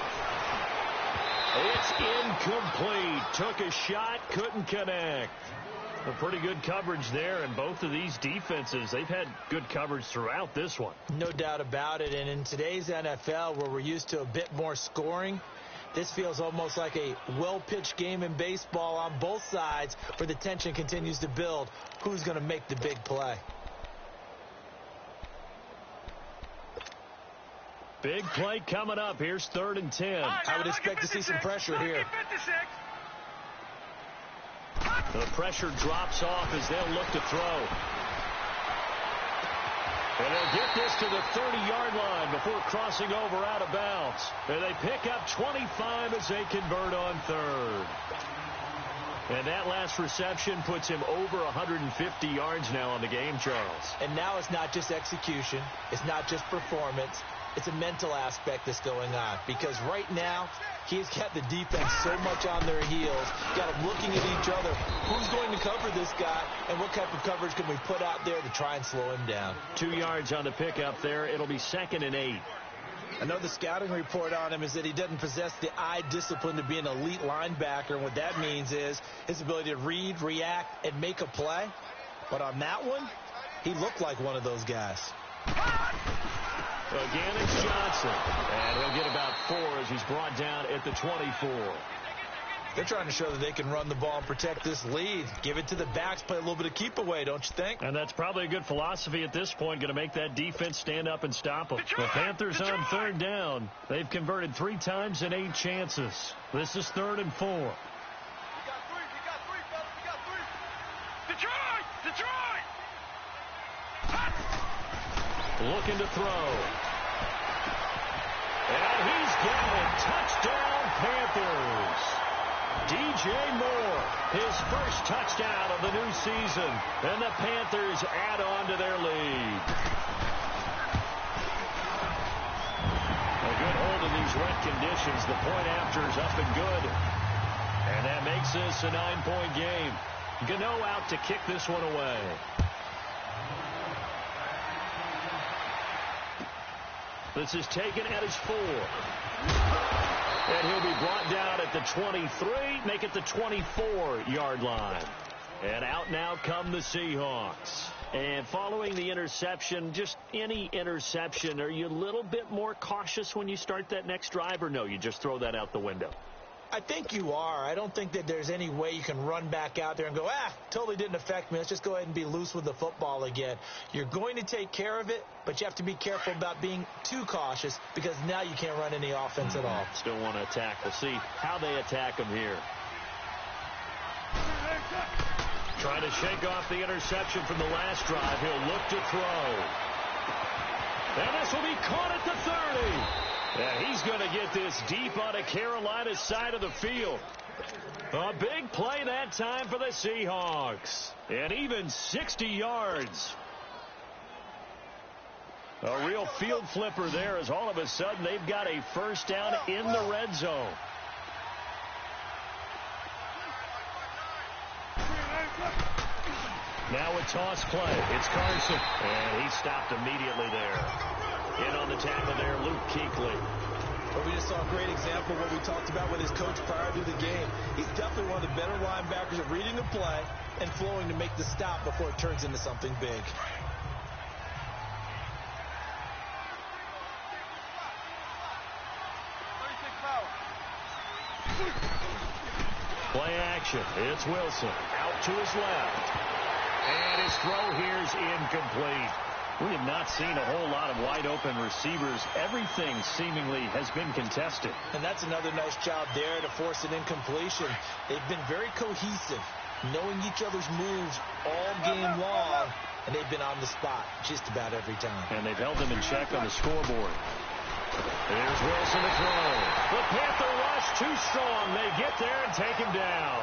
It's incomplete. Took a shot, couldn't connect. A pretty good coverage there, and both of these defenses, they've had good coverage throughout this one. No doubt about it, and in today's NFL, where we're used to a bit more scoring, this feels almost like a well-pitched game in baseball on both sides where the tension continues to build. Who's going to make the big play? Big play coming up. Here's 3rd and 10. I would expect to see some pressure here. The pressure drops off as they'll look to throw. And they'll get this to the 30-yard line before crossing over out of bounds. And they pick up 25 as they convert on 3rd. And that last reception puts him over 150 yards now on the game, Charles. And now it's not just execution. It's not just performance. It's a mental aspect that's going on, because right now he's got the defense so much on their heels, got them looking at each other. Who's going to cover this guy, and what type of coverage can we put out there to try and slow him down? 2 yards on the pickup there. It'll be 2nd and 8. Another scouting report on him is that he doesn't possess the eye discipline to be an elite linebacker, and what that means is his ability to read, react, and make a play. But on that one, he looked like one of those guys. Again, it's Johnson. And he'll get about 4 as he's brought down at the 24. They're trying to show that they can run the ball and protect this lead. Give it to the backs, play a little bit of keep away, don't you think? And that's probably a good philosophy at this point, going to make that defense stand up and stop them. The Panthers on 3rd down. They've converted 3 times in 8 chances. This is 3rd and 4. We got 3, fellas. We got 3. Detroit! Looking to throw. And he's got it. Touchdown, Panthers. DJ Moore, his first touchdown of the new season. And the Panthers add on to their lead. A good hold in these wet conditions. The point after is up and good. And that makes this a 9-point game. Gano out to kick this one away. This is taken at his 4. And he'll be brought down at the 23, make it the 24-yard line. And out now come the Seahawks. And following the interception, just any interception, are you a little bit more cautious when you start that next drive, or no, you just throw that out the window? I think you are. I don't think that there's any way you can run back out there and go, totally didn't affect me. Let's just go ahead and be loose with the football again. You're going to take care of it, but you have to be careful about being too cautious because now you can't run any offense at all. Still want to attack. We'll see how they attack him here. Trying to shake off the interception from the last drive. He'll look to throw. And this will be caught at the 30. Yeah, he's going to get this deep onto Carolina's side of the field. A big play that time for the Seahawks. And even 60 yards. A real field flipper there as all of a sudden they've got a first down in the red zone. Now a toss play. It's Carson. And he stopped immediately there. In on the tackle there, Luke Kuechly. Well, we just saw a great example of what we talked about with his coach prior to the game. He's definitely one of the better linebackers at reading the play and flowing to make the stop before it turns into something big. Play action. It's Wilson. Out to his left. And his throw here is incomplete. We have not seen a whole lot of wide-open receivers. Everything seemingly has been contested. And that's another nice job there to force an incompletion. They've been very cohesive, knowing each other's moves all game long, and they've been on the spot just about every time. And they've held them in check on the scoreboard. There's Wilson to throw. The Panther rush too strong. They get there and take him down.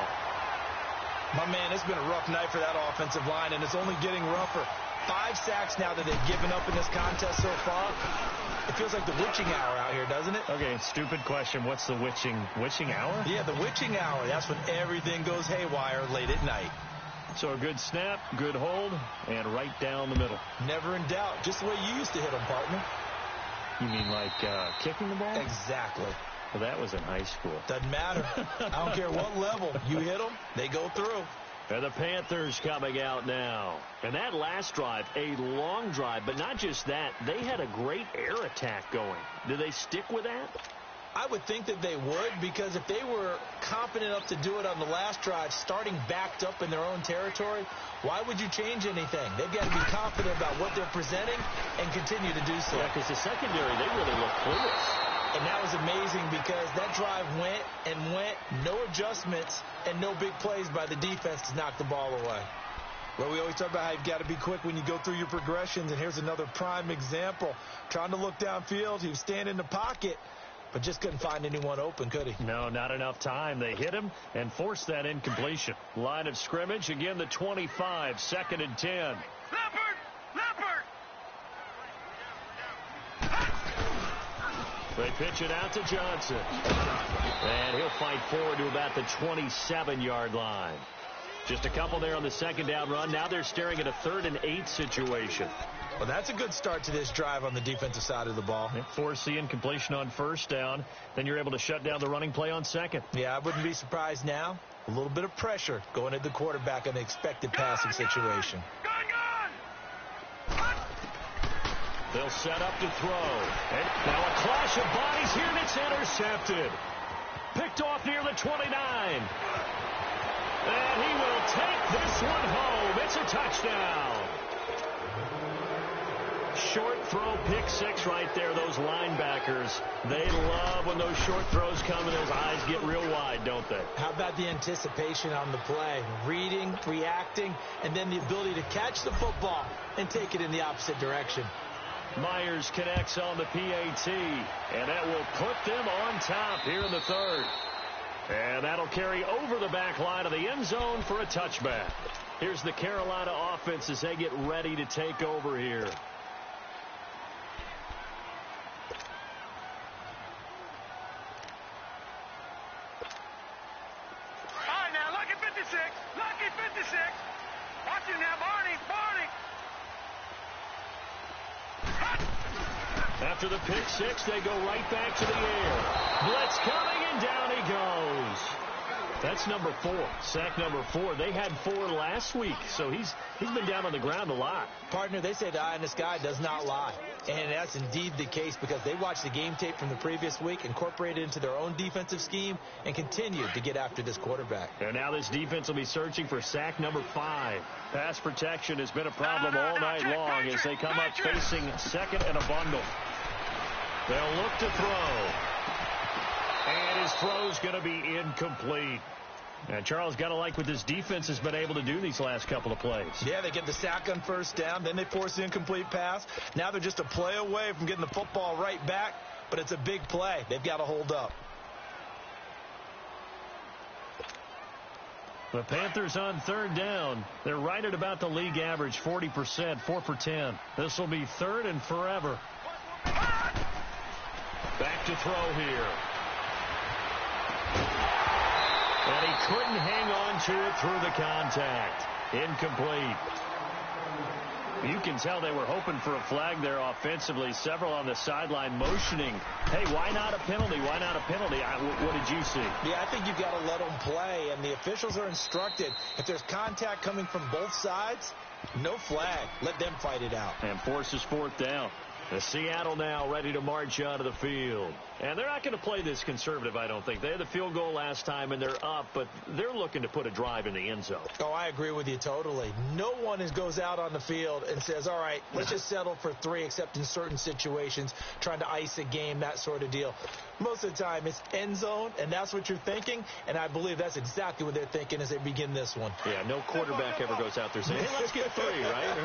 My man, it's been a rough night for that offensive line, and it's only getting rougher. 5 sacks now that they've given up in this contest so far. It feels like the witching hour out here, doesn't it? Okay, stupid question. What's the witching hour? Yeah, the witching hour. That's when everything goes haywire late at night. So a good snap, good hold, and right down the middle. Never in doubt. Just the way you used to hit them, partner. You mean like kicking the ball? Exactly. Well, that was in high school. Doesn't matter. I don't care what level. You hit them, they go through. And the Panthers coming out now. And that last drive, a long drive, but not just that. They had a great air attack going. Do they stick with that? I would think that they would, because if they were confident enough to do it on the last drive, starting backed up in their own territory, why would you change anything? They've got to be confident about what they're presenting and continue to do so. Yeah, because the secondary, they really look clueless. And that was amazing because that drive went and went, no adjustments, and no big plays by the defense to knock the ball away. Well, we always talk about how you've got to be quick when you go through your progressions, and here's another prime example. Trying to look downfield, he was standing in the pocket, but just couldn't find anyone open, could he? No, not enough time. They hit him and forced that incompletion. Line of scrimmage, again the 25, 2nd and 10. Leopard! They pitch it out to Johnson. And he'll fight forward to about the 27-yard line. Just a couple there on the second down run. Now they're staring at a 3rd and 8 situation. Well, that's a good start to this drive on the defensive side of the ball. They force the incompletion on 1st down. Then you're able to shut down the running play on 2nd. Yeah, I wouldn't be surprised now. A little bit of pressure going at the quarterback in the expected passing situation. They'll set up to throw. And now a clash of bodies here, and it's intercepted. Picked off near the 29. And he will take this one home. It's a touchdown. Short throw, pick 6 right there. Those linebackers, they love when those short throws come and those eyes get real wide, don't they? How about the anticipation on the play? Reading, reacting, and then the ability to catch the football and take it in the opposite direction. Myers connects on the PAT, and that will put them on top here in the 3rd. And that'll carry over the back line of the end zone for a touchback. Here's the Carolina offense as they get ready to take over here. All right, now, lucky 56. Lucky 56. Watch him now, Barney. After the pick 6, they go right back to the air. Blitz coming, and down he goes. That's number 4. Sack number 4. They had 4 last week, so he's been down on the ground a lot. Partner, they say the eye in the sky does not lie. And that's indeed the case because they watched the game tape from the previous week, incorporated it into their own defensive scheme, and continued to get after this quarterback. And now this defense will be searching for sack number 5. Pass protection has been a problem all night long as they come up facing second and a bundle. They'll look to throw. And his throw's going to be incomplete. And Charles, got to like what this defense has been able to do these last couple of plays. Yeah, they get the sack on first down, then they force the incomplete pass. Now they're just a play away from getting the football right back, but it's a big play. They've got to hold up. The Panthers on third down. They're right at about the league average, 40%, 4 for 10. This will be third and forever. Back to throw here. And he couldn't hang on to it through the contact. Incomplete. You can tell they were hoping for a flag there offensively. Several on the sideline motioning. Hey, why not a penalty? Why not a penalty? What did you see? Yeah, I think you've got to let them play, and the officials are instructed. If there's contact coming from both sides, no flag. Let them fight it out. And forces 4th down. The Seattle now ready to march out of the field. And they're not going to play this conservative, I don't think. They had the field goal last time, and they're up, but they're looking to put a drive in the end zone. Oh, I agree with you totally. No one goes out on the field and says, all right, let's just settle for 3, except in certain situations, trying to ice a game, that sort of deal. Most of the time, it's end zone, and that's what you're thinking, and I believe that's exactly what they're thinking as they begin this one. Yeah, no quarterback ever goes out there saying, hey, let's get 3, right?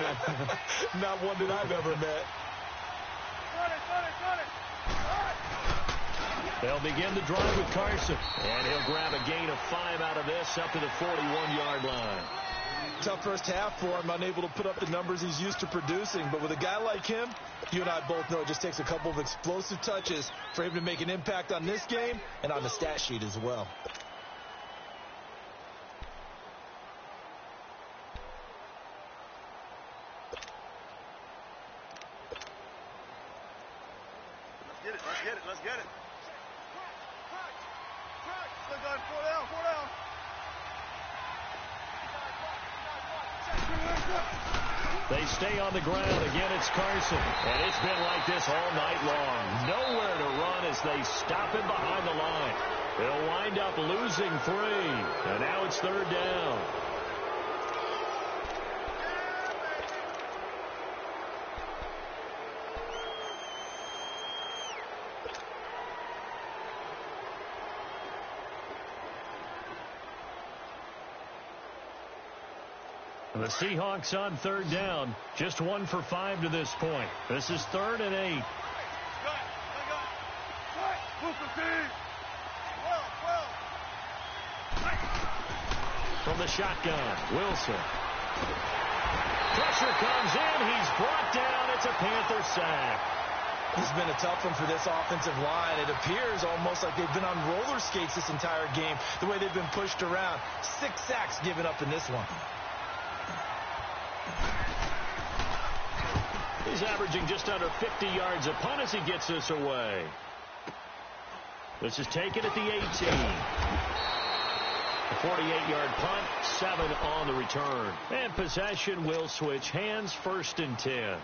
Not one that I've ever met. They'll begin the drive with Carson. And he'll grab a gain of 5 out of this up to the 41-yard line. Tough first half for him, unable to put up the numbers he's used to producing. But with a guy like him, you and I both know it just takes a couple of explosive touches for him to make an impact on this game and on the stat sheet as well. Let's get it. Look on, 4 down. They stay on the ground. Again, it's Carson. And it's been like this all night long. Nowhere to run as they stop him behind the line. They'll wind up losing 3. And now it's 3rd down. The Seahawks on 3rd down. Just 1 for 5 to this point. This is 3rd and 8. From the shotgun, Wilson. Pressure comes in. He's brought down. It's a Panther sack. This has been a tough one for this offensive line. It appears almost like they've been on roller skates this entire game, the way they've been pushed around. 6 sacks given up in this one. He's averaging just under 50 yards a punt as he gets this away. This is taken at the 18. A 48-yard punt, 7 on the return. And possession will switch hands, 1st and 10.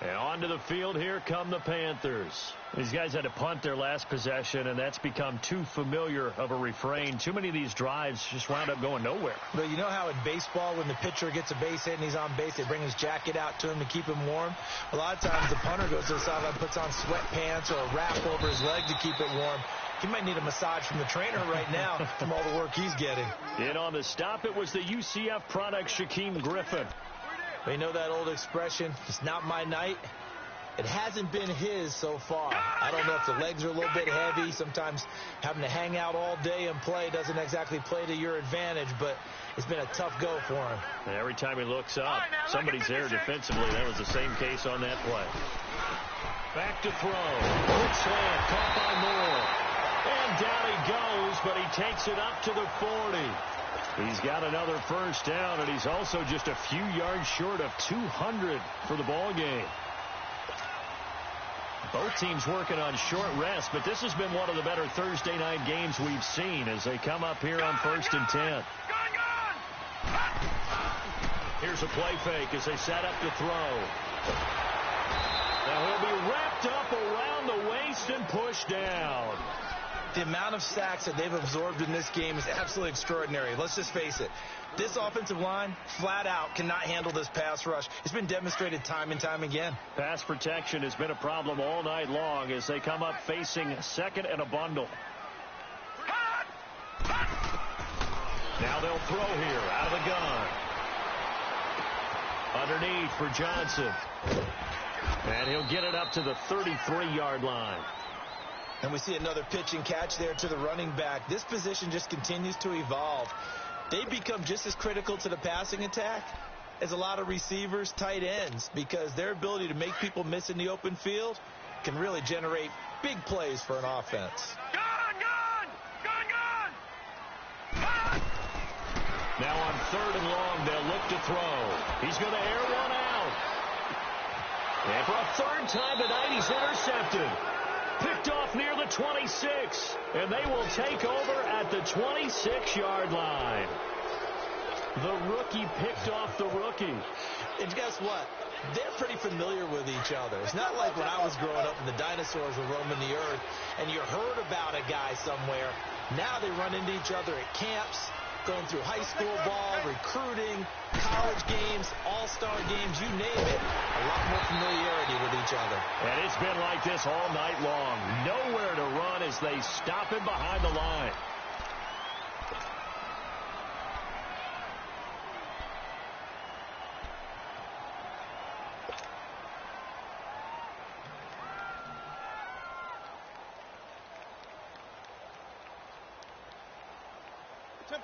And onto the field, here come the Panthers. These guys had to punt their last possession, and that's become too familiar of a refrain. Too many of these drives just wound up going nowhere. But you know how in baseball, when the pitcher gets a base hit and he's on base, they bring his jacket out to him to keep him warm? A lot of times the punter goes to the sideline, puts on sweatpants or a wrap over his leg to keep it warm. He might need a massage from the trainer right now from all the work he's getting. In on the stop, it was the UCF product, Shaquem Griffin. You know that old expression, it's not my night? It hasn't been his so far. I don't know if the legs are a little bit heavy. Sometimes having to hang out all day and play doesn't exactly play to your advantage, but it's been a tough go for him. And every time he looks up, somebody's there defensively. That was the same case on that play. Back to throw. Good slant, caught by Moore. And down he goes, but he takes it up to the 40. He's got another 1st down, and he's also just a few yards short of 200 for the ball game. Both teams working on short rest, but this has been one of the better Thursday night games we've seen as they come up here on 1st and 10. Here's a play fake as they set up to throw. Now he'll be wrapped up around the waist and pushed down. The amount of sacks that they've absorbed in this game is absolutely extraordinary. Let's just face it. This offensive line, flat out, cannot handle this pass rush. It's been demonstrated time and time again. Pass protection has been a problem all night long as they come up facing second and a bundle. Now they'll throw here out of the gun. Underneath for Johnson. And he'll get it up to the 33-yard line. And we see another pitch and catch there to the running back. This position just continues to evolve. They become just as critical to the passing attack as a lot of receivers, tight ends, because their ability to make people miss in the open field can really generate big plays for an offense. Now on 3rd and long, they'll look to throw. He's going to air one out. And for a 3rd time tonight, he's intercepted. Picked off near the 26. And they will take over at the 26-yard line. The rookie picked off the rookie. And guess what? They're pretty familiar with each other. It's not like when I was growing up and the dinosaurs were roaming the earth and you heard about a guy somewhere. Now they run into each other at camps, going through high school ball, recruiting, college games, all-star games, you name it. A lot more familiarity with each other. And it's been like this all night long. Nowhere to run as they stop him behind the line.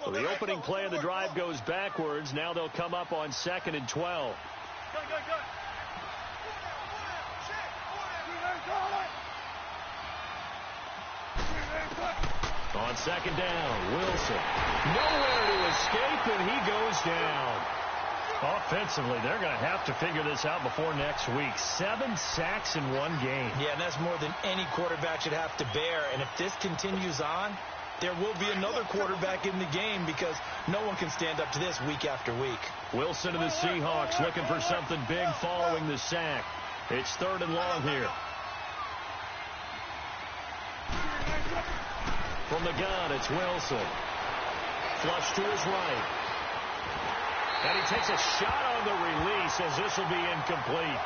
So the opening play of the drive goes backwards. Now they'll come up on 2nd and 12. On 2nd down, Wilson. Nowhere to escape, and he goes down. Offensively, they're going to have to figure this out before next week. 7 sacks in one game. Yeah, and that's more than any quarterback should have to bear. And if this continues on, there will be another quarterback in the game because no one can stand up to this week after week. Wilson and the Seahawks looking for something big following the sack. It's 3rd and long here. From the gun, it's Wilson. Flush to his right. And he takes a shot on the release as this will be incomplete.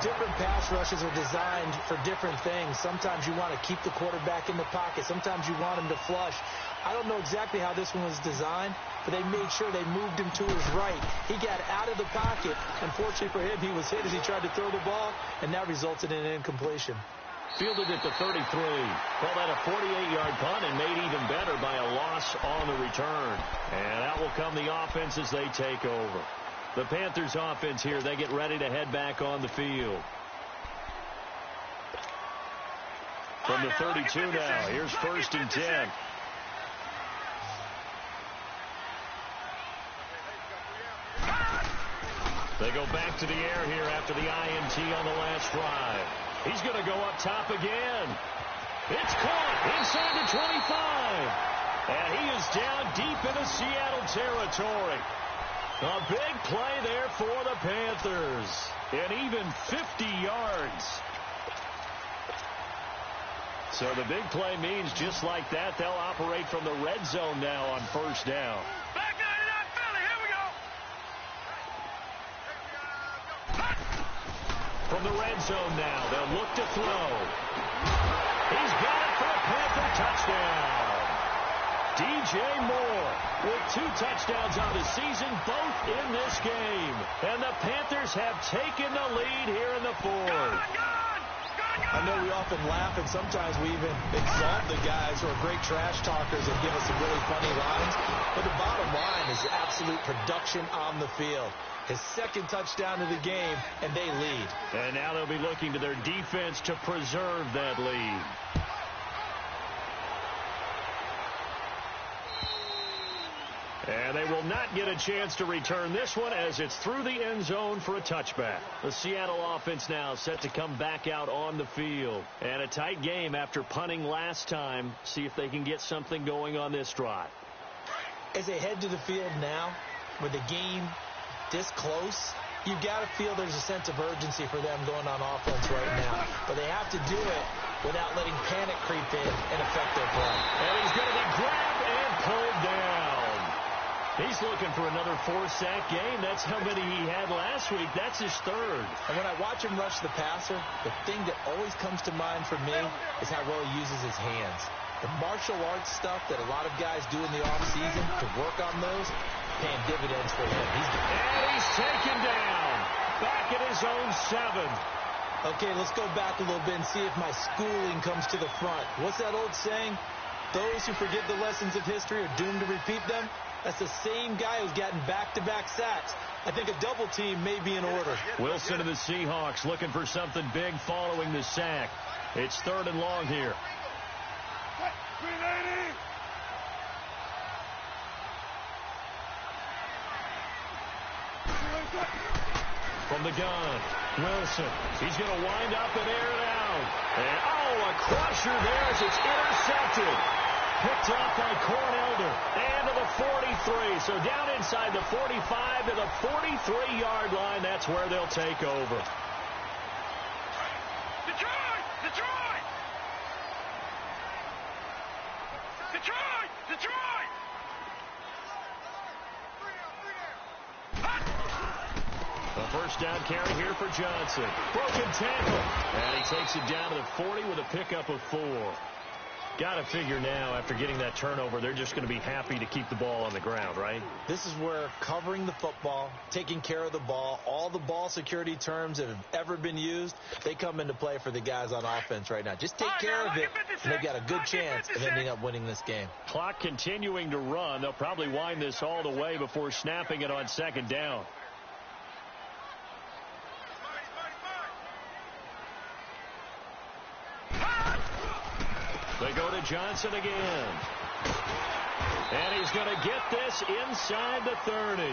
Different pass rushes are designed for different things. Sometimes you want to keep the quarterback in the pocket. Sometimes you want him to flush. I don't know exactly how this one was designed, but they made sure they moved him to his right. He got out of the pocket. Unfortunately for him, he was hit as he tried to throw the ball, and that resulted in an incompletion. Fielded at the 33. Call that a 48-yard punt and made even better by a loss on the return. And out will come the offense as they take over. The Panthers offense here, they get ready to head back on the field. From the 32 now, here's 1st and 10. They go back to the air here after the INT on the last drive. He's going to go up top again. It's caught inside the 25. And he is down deep into Seattle territory. A big play there for the Panthers. And even 50 yards. So the big play means just like that, they'll operate from the red zone now on 1st down. Back 99 Philly, here we go. From the red zone now, they'll look to throw. He's got it for a Panther touchdown. DJ Moore with 2 touchdowns on the season, both in this game. And the Panthers have taken the lead here in the 4th. I know we often laugh and sometimes we even exalt the guys who are great trash talkers and give us some really funny lines. But the bottom line is absolute production on the field. His 2nd touchdown of the game, and they lead. And now they'll be looking to their defense to preserve that lead. And they will not get a chance to return this one as it's through the end zone for a touchback. The Seattle offense now set to come back out on the field. And a tight game after punting last time. See if they can get something going on this drive. As they head to the field now, with the game this close, you've got to feel there's a sense of urgency for them going on offense right now. But they have to do it without letting panic creep in and affect their play. And he's going to be grabbed and pulled down. He's looking for another 4-sack game. That's how many he had last week. That's his third. And when I watch him rush the passer, the thing that always comes to mind for me is how well he uses his hands. The martial arts stuff that a lot of guys do in the offseason to work on those, paying dividends for him. And he's taken down. Back at his own 7. Okay, let's go back a little bit and see if my schooling comes to the front. What's that old saying? Those who forget the lessons of history are doomed to repeat them. That's the same guy who's gotten back-to-back sacks. I think a double team may be in order. Wilson of the Seahawks looking for something big following the sack. It's 3rd and long here. From the gun, Wilson. He's going to wind up and air it out. And, a crusher there as it's intercepted. Picked off by Cornelder. And to the 43. So down inside the 45 to the 43-yard line. That's where they'll take over. Detroit! Detroit! Detroit! Detroit! A first down carry here for Johnson. Broken tackle. And he takes it down to the 40 with a pickup of 4. Got to figure now, after getting that turnover, they're just going to be happy to keep the ball on the ground, right? This is where covering the football, taking care of the ball, all the ball security terms that have ever been used, they come into play for the guys on offense right now. Just take care of it, and they've got a good chance of ending up winning this game. Clock continuing to run. They'll probably wind this all the way before snapping it on 2nd down. They go to Johnson again. And he's going to get this inside the 30.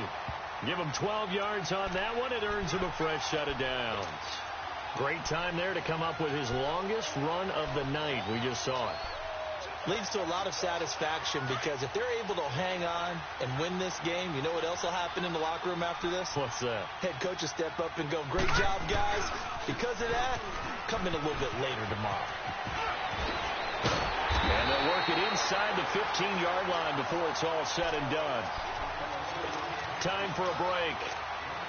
Give him 12 yards on that one. It earns him a fresh set of downs. Great time there to come up with his longest run of the night. We just saw it. Leads to a lot of satisfaction because if they're able to hang on and win this game, you know what else will happen in the locker room after this? What's that? Head coach will step up and go, great job, guys. Because of that, come in a little bit later tomorrow. And they'll work it inside the 15-yard line before it's all said and done. Time for a break.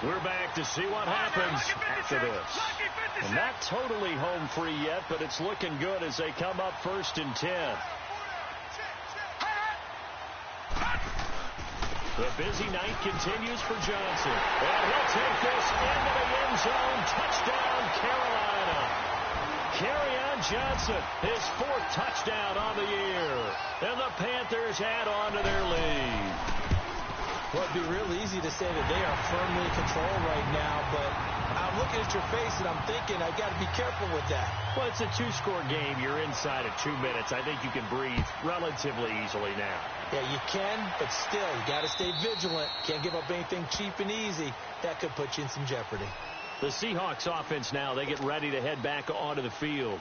We're back to see what happens after this. And not totally home free yet, but it's looking good as they come up 1st and 10. The busy night continues for Johnson. And he'll take this into the end zone. Touchdown, Carolina. Kerryon Johnson, his 4th touchdown on the year. And the Panthers add on to their lead. Well, it'd be real easy to say that they are firmly in control right now, but I'm looking at your face and I'm thinking I've got to be careful with that. Well, it's a 2-score game. You're inside of 2 minutes. I think you can breathe relatively easily now. Yeah, you can, but still, you got to stay vigilant. Can't give up anything cheap and easy. That could put you in some jeopardy. The Seahawks offense now, they get ready to head back onto the field.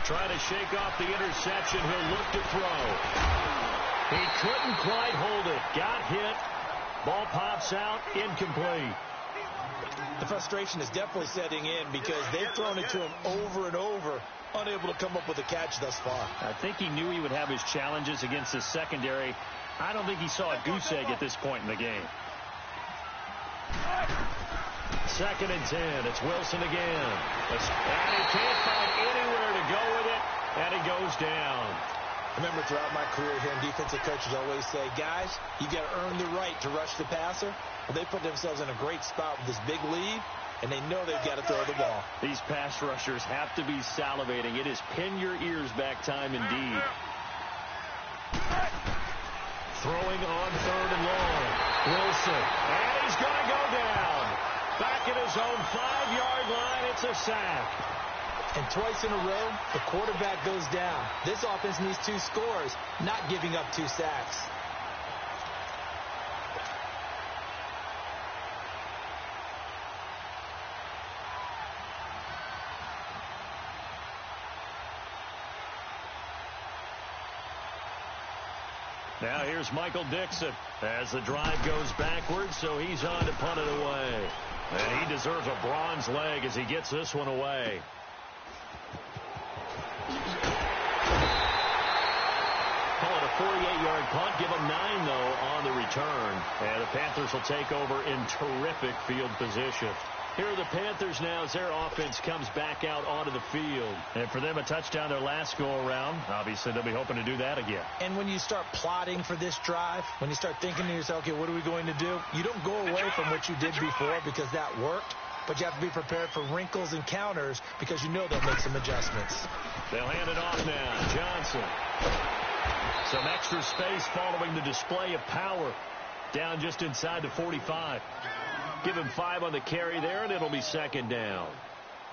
Trying to shake off the interception. He'll look to throw. He couldn't quite hold it. Got hit. Ball pops out. Incomplete. The frustration is definitely setting in because they've thrown it to him over and over, unable to come up with a catch thus far. I think he knew he would have his challenges against the secondary. I don't think he saw a goose egg at this point in the game. 2nd and 10. It's Wilson again. And he can't find anywhere to go with it, and he goes down. I remember throughout my career here, defensive coaches always say, guys, you got to earn the right to rush the passer. Well, they put themselves in a great spot with this big lead, and they know they've got to throw the ball. These pass rushers have to be salivating. It is pin your ears back time indeed. Throwing on 3rd and long. Wilson. And he's going to go down. Back at his own 5-yard line. It's a sack. And twice in a row, the quarterback goes down. This offense needs 2 scores, not giving up 2 sacks. Now here's Michael Dixon as the drive goes backwards, so he's on to punt it away. And he deserves a bronze leg as he gets this one away. Call it a 48-yard punt. Give him 9, though, on the return. And the Panthers will take over in terrific field position. Here are the Panthers now as their offense comes back out onto the field. And for them, a touchdown their last go-around. Obviously, they'll be hoping to do that again. And when you start plotting for this drive, when you start thinking to yourself, okay, what are we going to do? You don't go away from what you did before because that worked, but you have to be prepared for wrinkles and counters because you know they'll make some adjustments. They'll hand it off now. Johnson. Some extra space following the display of power. Down just inside the 45. Give him 5 on the carry there, and it'll be second down.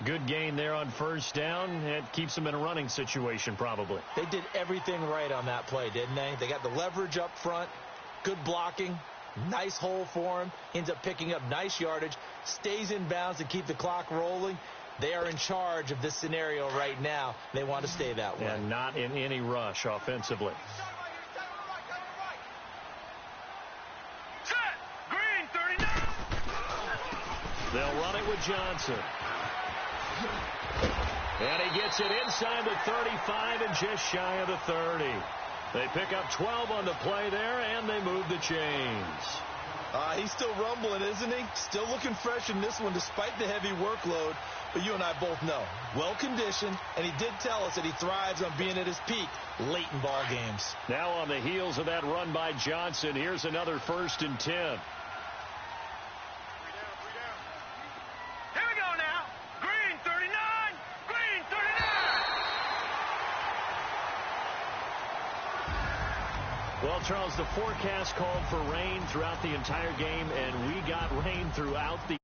Good gain there on first down. It keeps them in a running situation, probably. They did everything right on that play, didn't they? They got the leverage up front, good blocking, nice hole for him, ends up picking up nice yardage, stays in bounds to keep the clock rolling. They are in charge of this scenario right now. They want to stay that way. And not in any rush offensively. They'll run it with Johnson. And he gets it inside the 35 and just shy of the 30. They pick up 12 on the play there, and they move the chains. He's still rumbling, isn't he? Still looking fresh in this one despite the heavy workload. But you and I both know, well-conditioned, and he did tell us that he thrives on being at his peak late in ball games. Now on the heels of that run by Johnson, here's another 1st and 10. Well, Charles, the forecast called for rain throughout the entire game, and we got rain throughout the